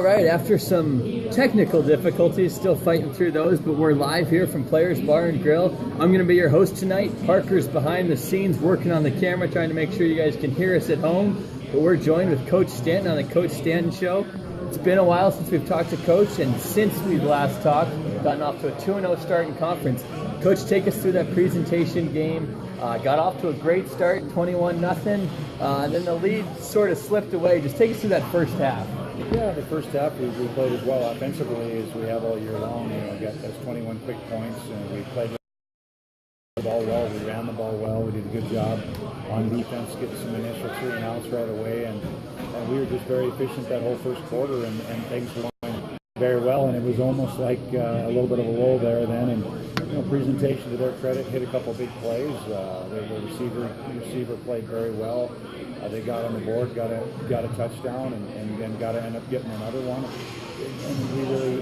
All right, after some technical difficulties, still fighting through those, but we're live here from Players Bar and Grill. I'm going to be your host tonight. Parker's behind the scenes working on the camera, trying to make sure you guys can hear us at home. But we're joined with Coach Stanton on the Coach Stanton Show. It's been a while since we've talked to Coach, and since we've last talked, gotten off to a 2-0 start in conference. Coach, take us through that presentation game. Got off to a great start, 21-0, and then the lead sort of slipped away. Just take us through that first half. Yeah, the first half we played as well offensively as we have all year long. We got those 21 quick points, and we played the ball well. We ran the ball well. We did a good job on defense, getting some initial 3 and outs right away, and we were just very efficient that whole first quarter, and things were going very well. And it was almost like a little bit of a lull there then. And presentation to their credit, hit a couple big plays. The receiver played very well. They got on the board, got a touchdown, and then got to end up getting another one. And we really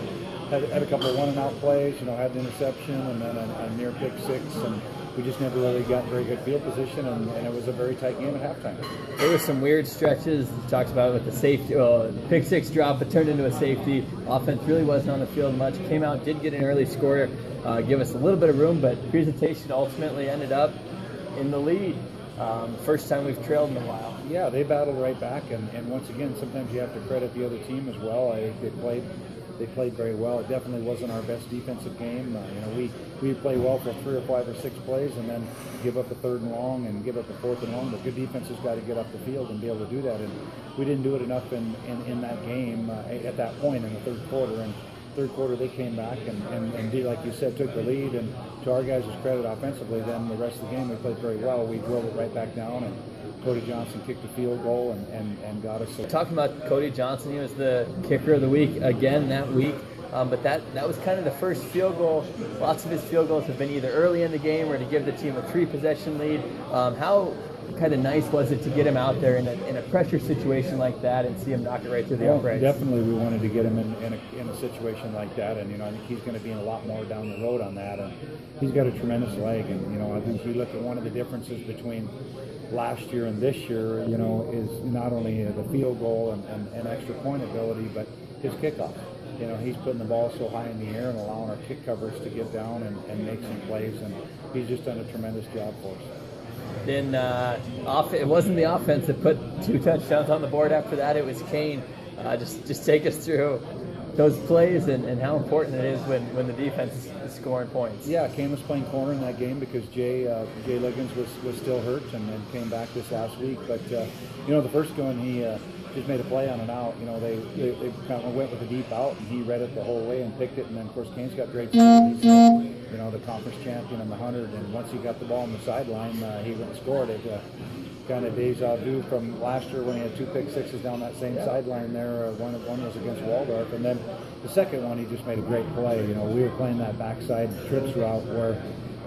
had a couple of 1-and-out plays. Had an interception and then a near pick six, and we just never really got very good field position. And it was a very tight game at halftime. There were some weird stretches. You talked about it with the safety, pick six drop, but turned into a safety. Offense really wasn't on the field much. Came out, did get an early score, give us a little bit of room, but presentation ultimately ended up in the lead. First time we've trailed in a while. Yeah, they battled right back, and once again, sometimes you have to credit the other team as well. I think they played very well. It definitely wasn't our best defensive game. We play well for 3 or 5 or 6 plays, and then give up a 3rd and long and give up a 4th and long. But good defense has got to get up the field and be able to do that, and we didn't do it enough in that game at that point in the third quarter. And third quarter they came back and did, like you said, took the lead, and to our guys' credit offensively, then the rest of the game we played very well. We drove it right back down, and Cody Johnson kicked a field goal and got us. Talking about Cody Johnson, he was the kicker of the week again that week, but that was kind of the first field goal. Lots of his field goals have been either early in the game or to give the team a 3-possession lead. How kind of nice was it to get him out there in a pressure situation like that and see him knock it right through the uprights? Definitely, we wanted to get him in a situation like that, and I think he's going to be in a lot more down the road on that. And he's got a tremendous leg, and I think you look at one of the differences between last year and this year, is not only the field goal and extra point ability, but his kickoff. He's putting the ball so high in the air and allowing our kick covers to get down and make some plays, and he's just done a tremendous job for us. Then it wasn't the offense that put 2 touchdowns on the board after that. It was Kane. Just take us through those plays and how important it is when the defense is scoring points. Yeah, Kane was playing corner in that game because Jay Liggins was still hurt and came back this last week. But the first one he just made a play on an out. They kind of went with a deep out, and he read it the whole way and picked it. And then of course Kane's got great speed. He's the conference champion in the 100, and once he got the ball on the sideline, he went and scored it. Kind of deja vu from last year when he had 2 pick sixes down that same sideline there. One was against Waldorf, and then the second one he just made a great play. We were playing that backside trips route where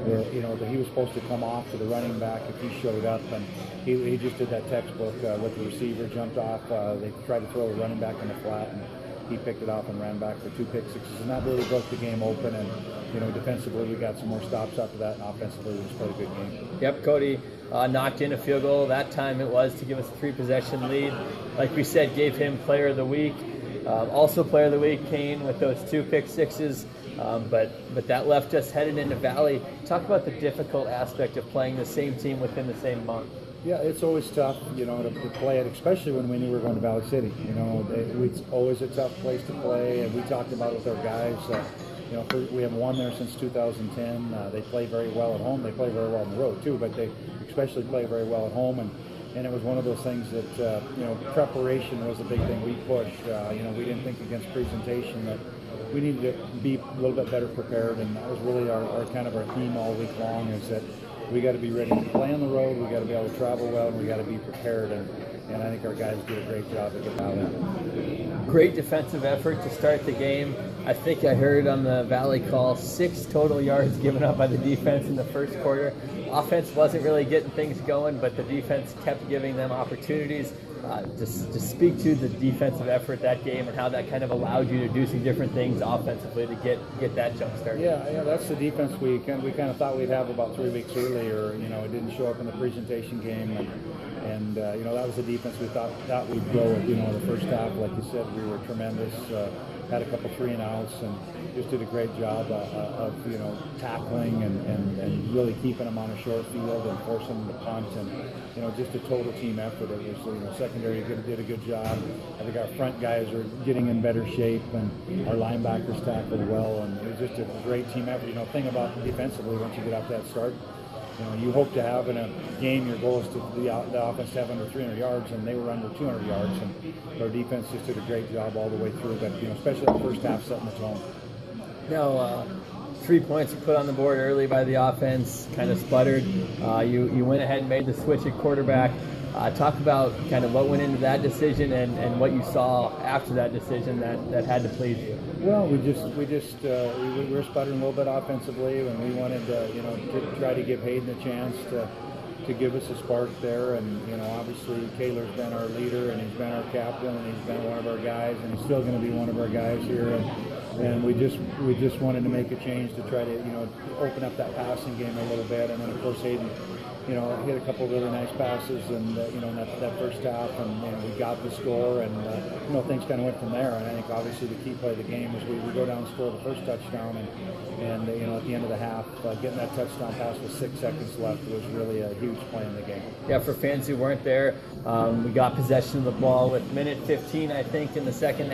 he was supposed to come off to the running back if he showed up, and he just did that textbook with the receiver, jumped off. They tried to throw the running back in the flat, and he picked it off and ran back for 2 pick sixes, and that really broke the game open. And defensively we got some more stops after that, and offensively we just played a good game. Yep, Cody knocked in a field goal. That time it was to give us a 3-possession lead. Like we said, gave him Player of the Week. Also Player of the Week, Kane, with those 2 pick sixes. But that left us headed into Valley. Talk about the difficult aspect of playing the same team within the same month. Yeah, it's always tough, to play it, especially when we knew we were going to Valley City. It's always a tough place to play, and we talked about it with our guys. We haven't won there since 2010. They play very well at home. They play very well on the road too, but they especially play very well at home. And it was one of those things that preparation was a big thing we pushed. We didn't think against presentation that we needed to be a little bit better prepared, and that was really our kind of our theme all week long, is that we got to be ready to play on the road, we got to be able to travel well, and we got to be prepared, and I think our guys did a great job at the Valley. Great defensive effort to start the game. I think I heard on the Valley call 6 total yards given up by the defense in the first quarter. Offense wasn't really getting things going, but the defense kept giving them opportunities. Just speak to the defensive effort that game and how that kind of allowed you to do some different things offensively to get that jump started. Yeah, that's the defense we kind of thought we'd have about 3 weeks earlier. You know, it didn't show up in the presentation game, and you know, that was the defense we thought we'd go with. You know, the first half, like you said, we were tremendous. Had a couple 3-and-outs and just did a great job of you know, tackling and really keeping them on a short field and forcing them to punt, and you know, just a total team effort. It was, you know, secondary did a good job. I think our front guys are getting in better shape, and our linebackers tackled well, and it was just a great team effort. You know, thing about defensively, once you get off that start, you know, you hope to have in a game, your goal is to the offense to have under 300 yards, and they were under 200 yards, and our defense just did a great job all the way through. But you know, especially the first half, setting the tone. Now, 3 points you put on the board early by the offense, kind of sputtered. You went ahead and made the switch at quarterback. Talk about kind of what went into that decision and what you saw after that decision that had to please you. Well, we were sputtering a little bit offensively, and we wanted you know, to try to give Hayden a chance to give us a spark there. And you know, obviously Kaler's been our leader, and he's been our captain, and he's been one of our guys, and he's still going to be one of our guys here. And we just wanted to make a change to try to, you know, open up that passing game a little bit. And then of course Hayden, you know, hit a couple of really nice passes, and you know, in that first half, and we got the score, and you know, things kind of went from there. And I think obviously the key play of the game was we go down and score the first touchdown, and you know, at the end of the half, getting that touchdown pass with 6 seconds left was really a huge play in the game. Yeah, for fans who weren't there, we got possession of the ball with minute 15, I think, in the second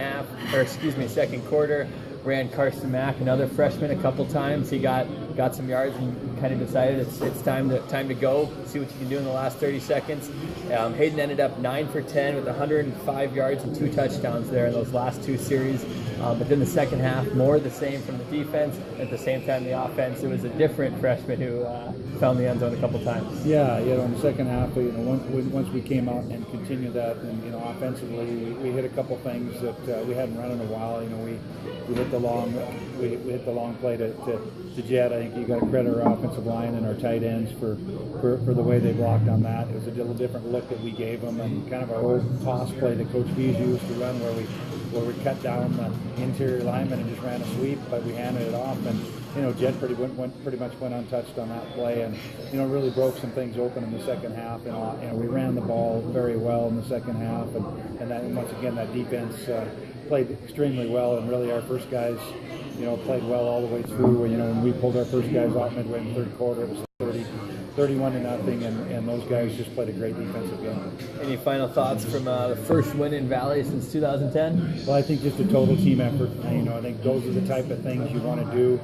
quarter. Ran Carson Mack, another freshman, a couple times. He got some yards and kind of decided it's time to go, see what you can do in the last 30 seconds. Hayden ended up 9 for 10 with 105 yards and 2 touchdowns there in those last 2 series. But then the second half, more of the same from the defense. At the same time, the offense, it was a different freshman who found the end zone a couple times. Yeah, you know, in the second half, you know, once we came out and continued that, and you know, offensively, we hit a couple things that we hadn't run in a while. You know, we hit the long play to Jed. I think you got to credit our offensive line and our tight ends for the way they blocked on that. It was a little different look that we gave them, and kind of our old toss play that Coach Bees used to run, where we cut down the interior lineman and just ran a sweep, but we handed it off, and you know, Jed pretty much went untouched on that play, and you know, really broke some things open in the second half. And you know, we ran the ball very well in the second half, and then once again that defense played extremely well, and really our first guys, you know, played well all the way through. You know, when we pulled our first guys off midway in the third quarter, it was 31-0, and those guys just played a great defensive game. Any final thoughts from the first win in Valley since 2010? Well, I think just a total team effort. You know, I think those are the type of things you want to do.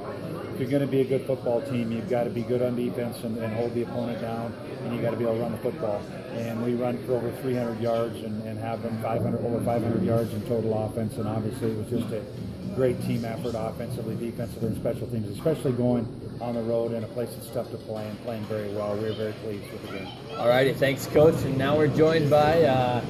If you're going to be a good football team, you've got to be good on defense and hold the opponent down, and you got to be able to run the football. And we run for over 300 yards and have them over 500 yards in total offense. And obviously, it was just a great team effort, offensively, defensively, and special teams, especially going on the road in a place that's tough to play and playing very well. We're very pleased with the game. All righty, thanks, Coach. And now we're joined by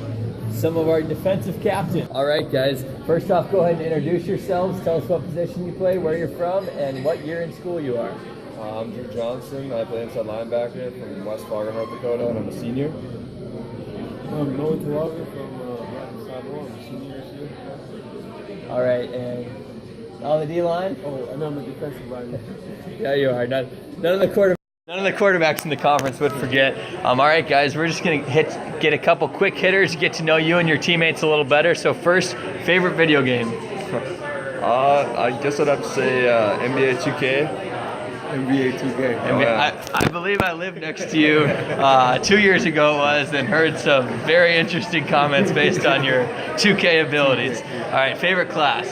some of our defensive captains. All right, guys. First off, go ahead and introduce yourselves. Tell us what position you play, where you're from, and what year in school you are. I'm Drew Johnson. I play inside linebacker from West Fargo, North Dakota, and I'm a senior. I'm Noey Tauave from Tauave. I'm a senior this year. All right, and on the D-line? Oh, and I'm a defensive lineman. Yeah, you are. None of the quarterbacks in the conference would forget. All right, guys, we're just going to get a couple quick hitters, get to know you and your teammates a little better. So first, favorite video game? I guess I'd have to say NBA 2K. NBA 2K. I believe I lived next to you 2 years ago it was, and heard some very interesting comments based on your 2K abilities. All right, favorite class?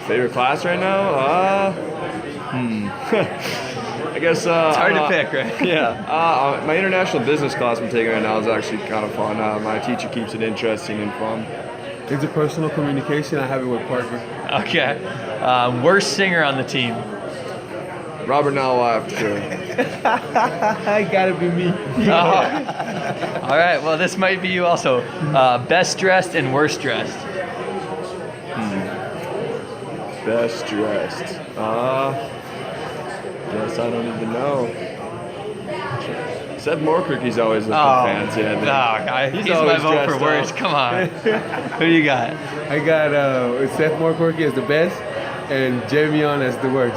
Favorite class right now? I guess it's hard to pick, right? Yeah. My international business class I'm taking right now is actually kind of fun. My teacher keeps it interesting and fun. Interpersonal communication, I have it with Parker. Okay. Worst singer on the team? Robert Noey, for sure. I gotta be me. All right, well, this might be you also. Best dressed and worst dressed? Best dressed. Guess I don't even know. Seth Morkirky's always looking fancy. He's my vote for worst. Come on. Who you got? I got Seth Morkirky as the best and Jamion as the worst.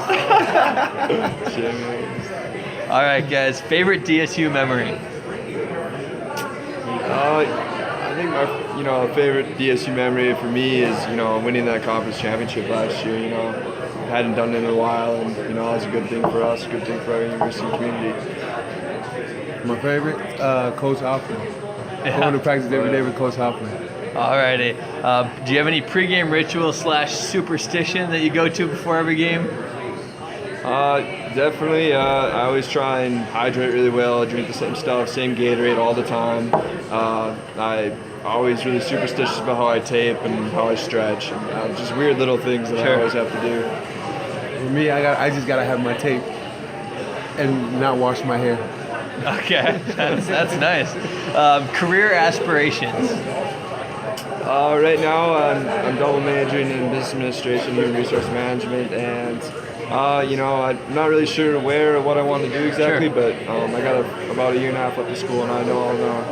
All right, guys. Favorite DSU memory? I think my favorite DSU memory for me is winning that conference championship last year. Hadn't done it in a while, and it was a good thing for us, a good thing for our university community. My favorite, Coach Hoffman. Going to practice every day with Coach Hoffman. Alrighty. Do you have any pregame ritual / superstition that you go to before every game? Definitely. I always try and hydrate really well, drink the same stuff, same Gatorade all the time. I'm always really superstitious about how I tape and how I stretch. Just weird little things that I always have to do. For me, I just gotta have my tape and not wash my hair. Okay, that's nice. Career aspirations. Right now, I'm double majoring in business administration, human resource management, and I'm not really sure where or what I want to do exactly, but I got about a year and a half left of school, and I know I'll know.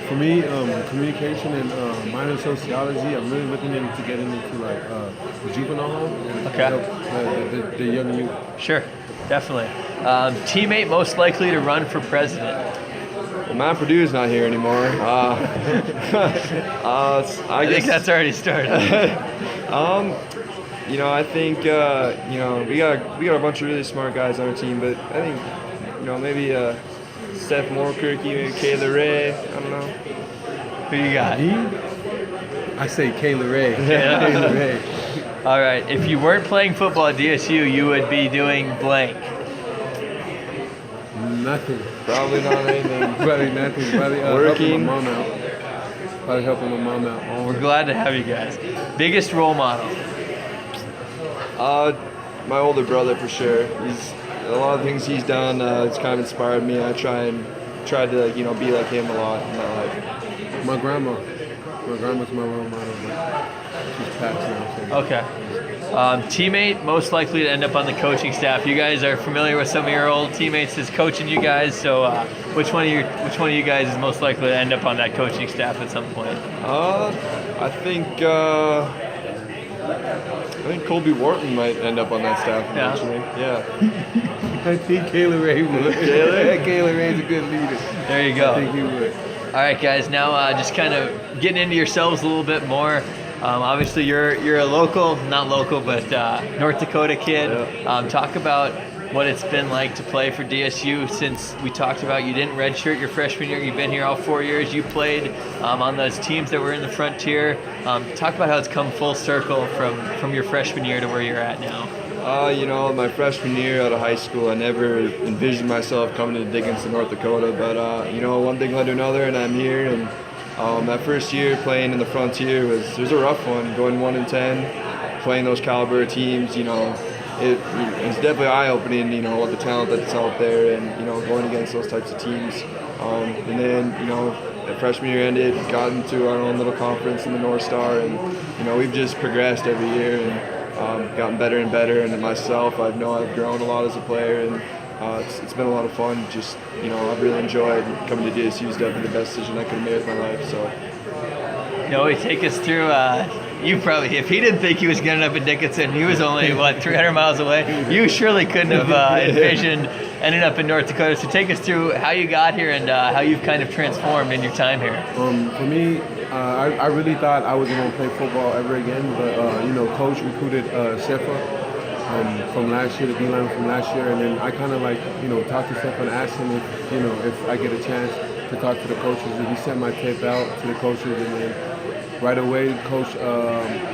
For me, communication and minor sociology. I'm really looking into getting into the juvenile home and help the young youth. Sure, definitely. Teammate most likely to run for president. Well, Matt Purdue's not here anymore. I think that's already started. I think we got a bunch of really smart guys on our team, but I think maybe Seth Morkirky, maybe Kayla Ray. I don't know. Who you got? I say Kayla Ray. Yeah. Kayla Ray. All right. If you weren't playing football at DSU, you would be doing blank. Nothing. Probably not anything. Probably nothing. Probably working. Helping my mom out. Probably helping my mom out. Well, we're glad to have you guys. Biggest role model? My older brother for sure. A lot of things he's done. It's kind of inspired me. I try to be like him a lot in my life. My grandma. My grandma's my role model, but she's passed now. So. Okay. Teammate most likely to end up on the coaching staff. You guys are familiar with some of your old teammates as coaching you guys. So which one of you guys is most likely to end up on that coaching staff at some point? I think Colby Wharton might end up on that staff eventually. Yeah. I think Kayla Ray would. Kayla Ray's a good leader. There you go. I think he would. All right, guys. Now just kind of getting into yourselves a little bit more. Obviously, you're a local, not local, but North Dakota kid. Yeah. Talk about what it's been like to play for DSU since we talked about you didn't redshirt your freshman year. You've been here all 4 years. You played on those teams that were in the Frontier. Talk about how it's come full circle from your freshman year to where you're at now. My freshman year out of high school, I never envisioned myself coming to Dickinson, North Dakota. But, one thing led to another, and I'm here. And that first year playing in the Frontier was a rough one, going 1-10, playing those caliber teams, It's definitely eye-opening, what the talent that's out there and, going against those types of teams. And then, the freshman year ended, got into our own little conference in the North Star, and, we've just progressed every year and gotten better and better. And myself, I've grown a lot as a player, and it's been a lot of fun. Just, I've really enjoyed coming to DSU. Is definitely the best decision I could have made with my life. So. Noey, take us through. You probably, if he didn't think he was getting up in Dickinson, he was only 300 miles away. You surely couldn't have envisioned ending up in North Dakota. So take us through how you got here and how you've kind of transformed in your time here. For me, I really thought I wasn't going to play football ever again, but Coach recruited Sefa from last year, the D-line from last year, and then I kind of talked to Sefa and asked him if I get a chance to talk to the coaches, and he sent my tape out to the coaches, and then right away, Coach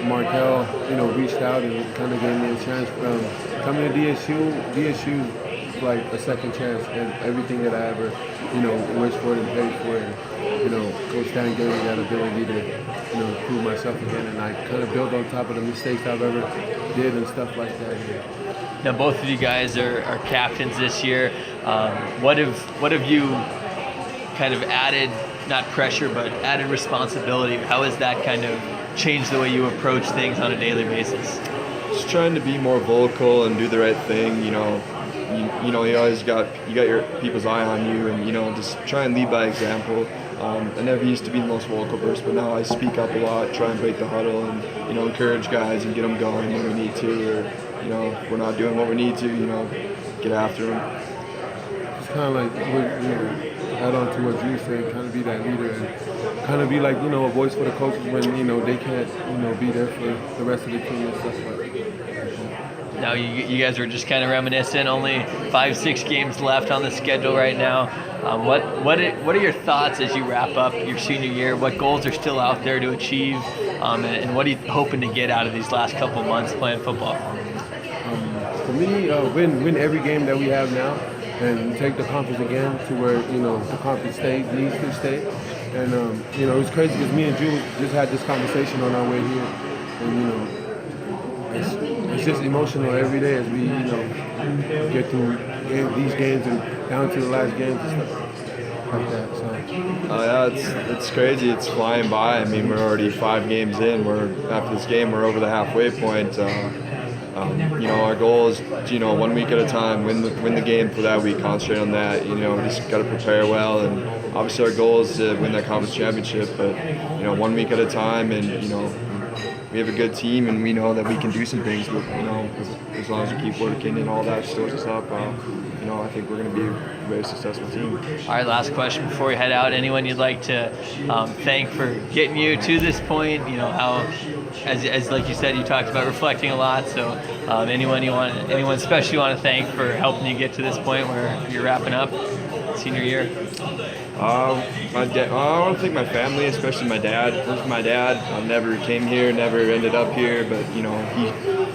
Markel, reached out and kind of gave me a chance. Coming to DSU is like a second chance, and everything that I ever, wished for and paid for, and Coach Stanton gave me that ability to, prove myself again, and I kind of built on top of the mistakes I've ever did and stuff like that. Now, both of you guys are captains this year. What have you kind of added? Not pressure, but added responsibility. How has that kind of changed the way you approach things on a daily basis? just trying to be more vocal and do the right thing. You know, you always got your people's eye on you, and just try and lead by example. I never used to be the most vocal person, but now I speak up a lot, try and break the huddle, and encourage guys and get them going when we need to, or if we're not doing what we need to, get after them. It's kind of like add on to what you said, kind of be that leader and kind of be like a voice for the coaches when they can't be there for the rest of the team and stuff like that. Now you guys were just kind of reminiscent. Only 5-6 games left on the schedule right now. What are your thoughts as you wrap up your senior year? What goals are still out there to achieve, and what are you hoping to get out of these last couple months playing football? For me, win every game that we have now, and take the conference again to where the conference needs to stay. And it's crazy because me and Drew just had this conversation on our way here, and it's just emotional every day as we get through these games and down to the last games and stuff like that. So. Yeah, it's crazy. It's flying by. I mean, we're already 5 games in. After this game, we're over the halfway point. Our goal is, 1 week at a time, win the game for that week, concentrate on that. We just got to prepare well, and obviously our goal is to win that conference championship. But 1 week at a time, and we have a good team, and we know that we can do some things. But as long as we keep working and all that stirs us up, I think we're going to be a very successful team. All right, last question before we head out. Anyone you'd like to thank for getting you to this point? How, as like you said, you talked about reflecting a lot. So anyone special you want to thank for helping you get to this point where you're wrapping up senior year? I want to thank my family, especially my dad. First, my dad. I never came here, never ended up here, but he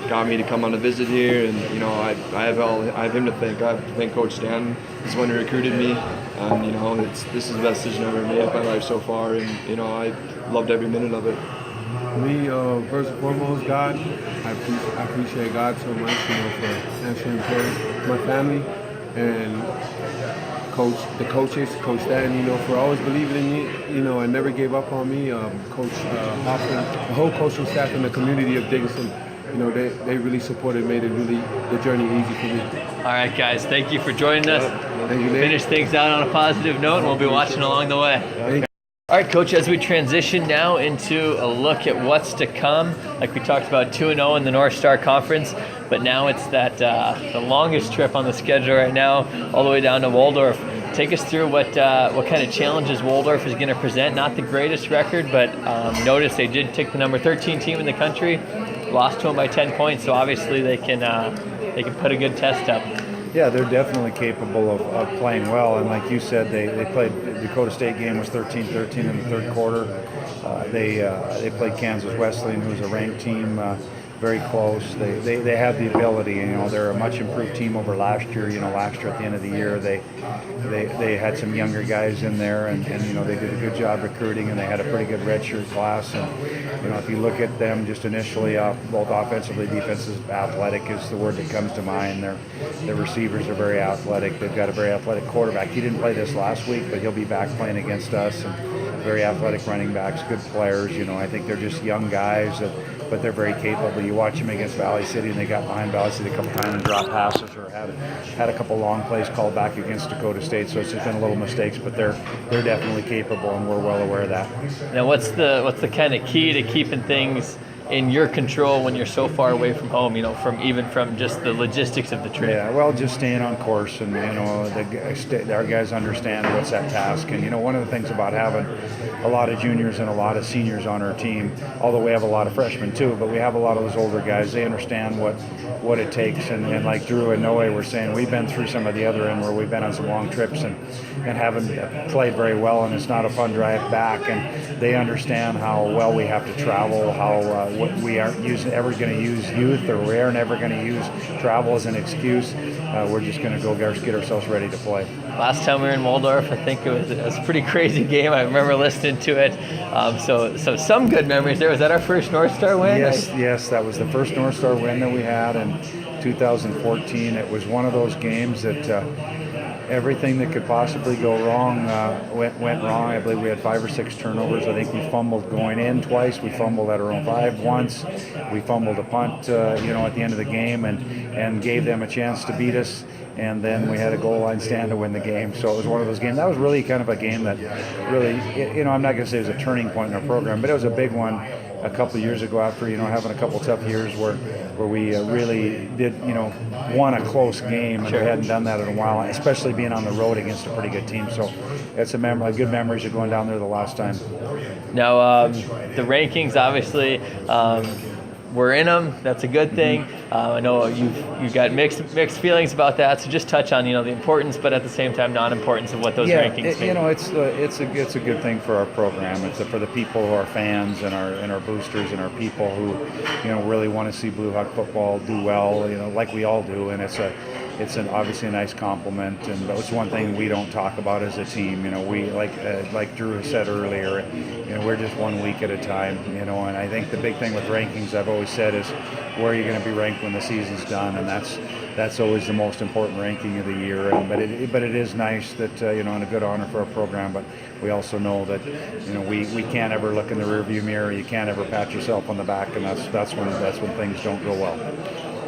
got me to come on a visit here, and I have him to thank. I have to thank Coach Stanton. He's the one who recruited me, and this is the best decision I've ever made of my life so far, and I loved every minute of it. Me, first and foremost, God. I appreciate God so much, for answering prayers. My family and the coaches, Coach Stanton, for always believing in me, and never gave up on me. Coach Hoffman, the whole coaching staff and the community of Dickinson, they really supported, made it really the journey easy for me. All right, guys, thank you for joining us. Thank you, Nate. Finish things out on a positive note, and we'll be watching along the way. All right, Coach, as we transition now into a look at what's to come, like we talked about 2-0 in the North Star Conference, but now it's that the longest trip on the schedule right now, all the way down to Waldorf. Take us through what kind of challenges Waldorf is going to present. Not the greatest record, but notice they did take the number 13 team in the country, lost to them by 10 points, so obviously they can put a good test up. Yeah, they're definitely capable of playing well, and like you said, they played the Dakota State game was 13-13 in the third quarter. They played Kansas Wesleyan, who's a ranked team, very close. They have the ability. They're a much improved team over last year. Last year at the end of the year, they had some younger guys in there, and they did a good job recruiting, and they had a pretty good redshirt class. And if you look at them just initially, both offensively, defensively, athletic is the word that comes to mind. Their receivers are very athletic. They've got a very athletic quarterback. He didn't play this last week, but he'll be back playing against us. And very athletic running backs, good players. I think they're just young guys, but they're very capable. You watch them against Valley City, and they got behind Valley City a couple times and dropped passes, or had a couple long plays called back against Dakota State. So it's just been a little mistakes, but they're definitely capable, and we're well aware of that. Now, what's the kind of key to keeping things in your control when you're so far away from home, from just the logistics of the trip? Yeah, well, just staying on course, and our guys understand what's that task. And one of the things about having a lot of juniors and a lot of seniors on our team, although we have a lot of freshmen too, but we have a lot of those older guys. They understand what it takes, and like Drew and Noey were saying, we've been through some of the other end where we've been on some long trips and haven't played very well, and it's not a fun drive back. And they understand how well we have to travel, how we aren't ever going to use youth, or we aren't ever going to use travel as an excuse. We're just going to go get ourselves ready to play. Last time we were in Waldorf, I think it was a pretty crazy game. I remember listening to it. So some good memories there. Was that our first North Star win? Yes, that was the first North Star win that we had in 2014. It was one of those games that everything that could possibly go wrong went wrong. I believe we had 5 or 6 turnovers. I think we fumbled going in twice. We fumbled at our own 5 once. We fumbled a punt, at the end of the game, and gave them a chance to beat us. And then we had a goal line stand to win the game. So it was one of those games. That was really kind of a game that really, I'm not going to say it was a turning point in our program, but it was a big one a couple of years ago after, having a couple of tough years where we really did, won a close game, and we hadn't done that in a while, especially being on the road against a pretty good team. So it's good memories of going down there the last time. Now, the rankings, obviously, we're in them. That's a good thing. I know you've got mixed feelings about that. So just touch on the importance, but at the same time non-importance of what those rankings mean. It's a good thing for our program. It's for the people who are fans and our boosters and our people who really want to see Blue Hawk football do well. Like we all do, and it's obviously a nice compliment, and it's one thing we don't talk about as a team. We like Drew said earlier, we're just 1 week at a time. And I think the big thing with rankings, I've always said, is where you're going to be ranked when the season's done, and that's always the most important ranking of the year. But it is nice that and a good honor for our program. But we also know that we can't ever look in the rearview mirror. You can't ever pat yourself on the back, and that's when things don't go well.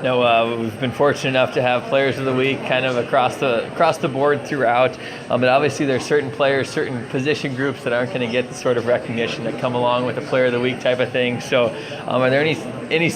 No, we've been fortunate enough to have Players of the Week kind of across the board throughout, but obviously there's certain players, certain position groups that aren't going to get the sort of recognition that come along with a Player of the Week type of thing. So, are there any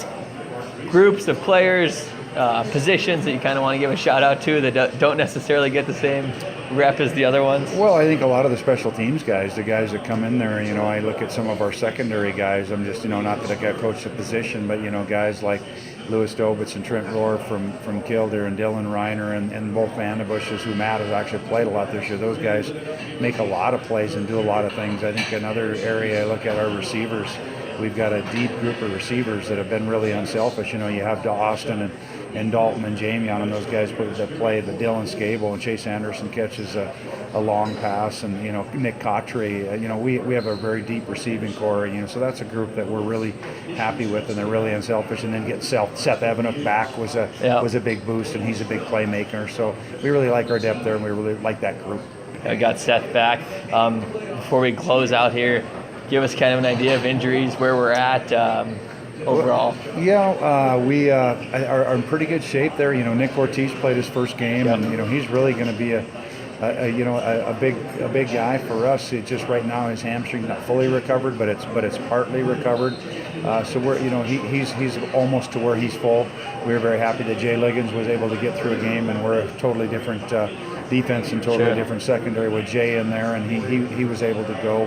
groups of players, positions that you kind of want to give a shout out to that don't necessarily get the same rep as the other ones? Well, I think a lot of the special teams guys, the guys that come in there, I look at some of our secondary guys. I'm just, not that I got coached a position, but guys like Lewis Dobitz and Trent Rohr from Kildare, and Dylan Reiner and both Vandebushes, who Matt has actually played a lot this year. Those guys make a lot of plays and do a lot of things. I think another area I look at our receivers. We've got a deep group of receivers that have been really unselfish. You have Austin and Dalton and Jamie on them. Those guys that play, the Dylan Scable and Chase Anderson catches a long pass, and Nick Cotry. We have a very deep receiving core. So that's a group that we're really happy with, and they're really unselfish. And then get Seth Evanook back was a big boost, and he's a big playmaker. So we really like our depth there, and we really like that group. I got Seth back. Before we close out here, give us kind of an idea of injuries, where we're at overall. We are in pretty good shape there. Nick Ortiz played his first game, and he's really going to be a big guy for us. It's just right now his hamstring's not fully recovered, but it's partly recovered. So we're he's almost to where he's full. We were very happy that Jay Liggins was able to get through a game, and we're a totally different defense and totally different secondary with Jay in there, and he was able to go.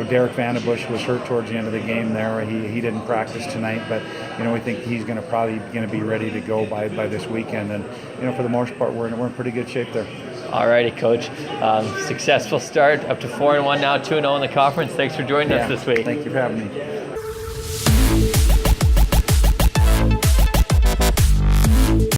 Derek Vandebush was hurt towards the end of the game there. He didn't practice tonight, but we think he's probably going to be ready to go by this weekend. And for the most part, we're in pretty good shape there. All righty, Coach. Successful start, up to 4-1 now, 2-0 in the conference. Thanks for joining us this week. Thank you for having me.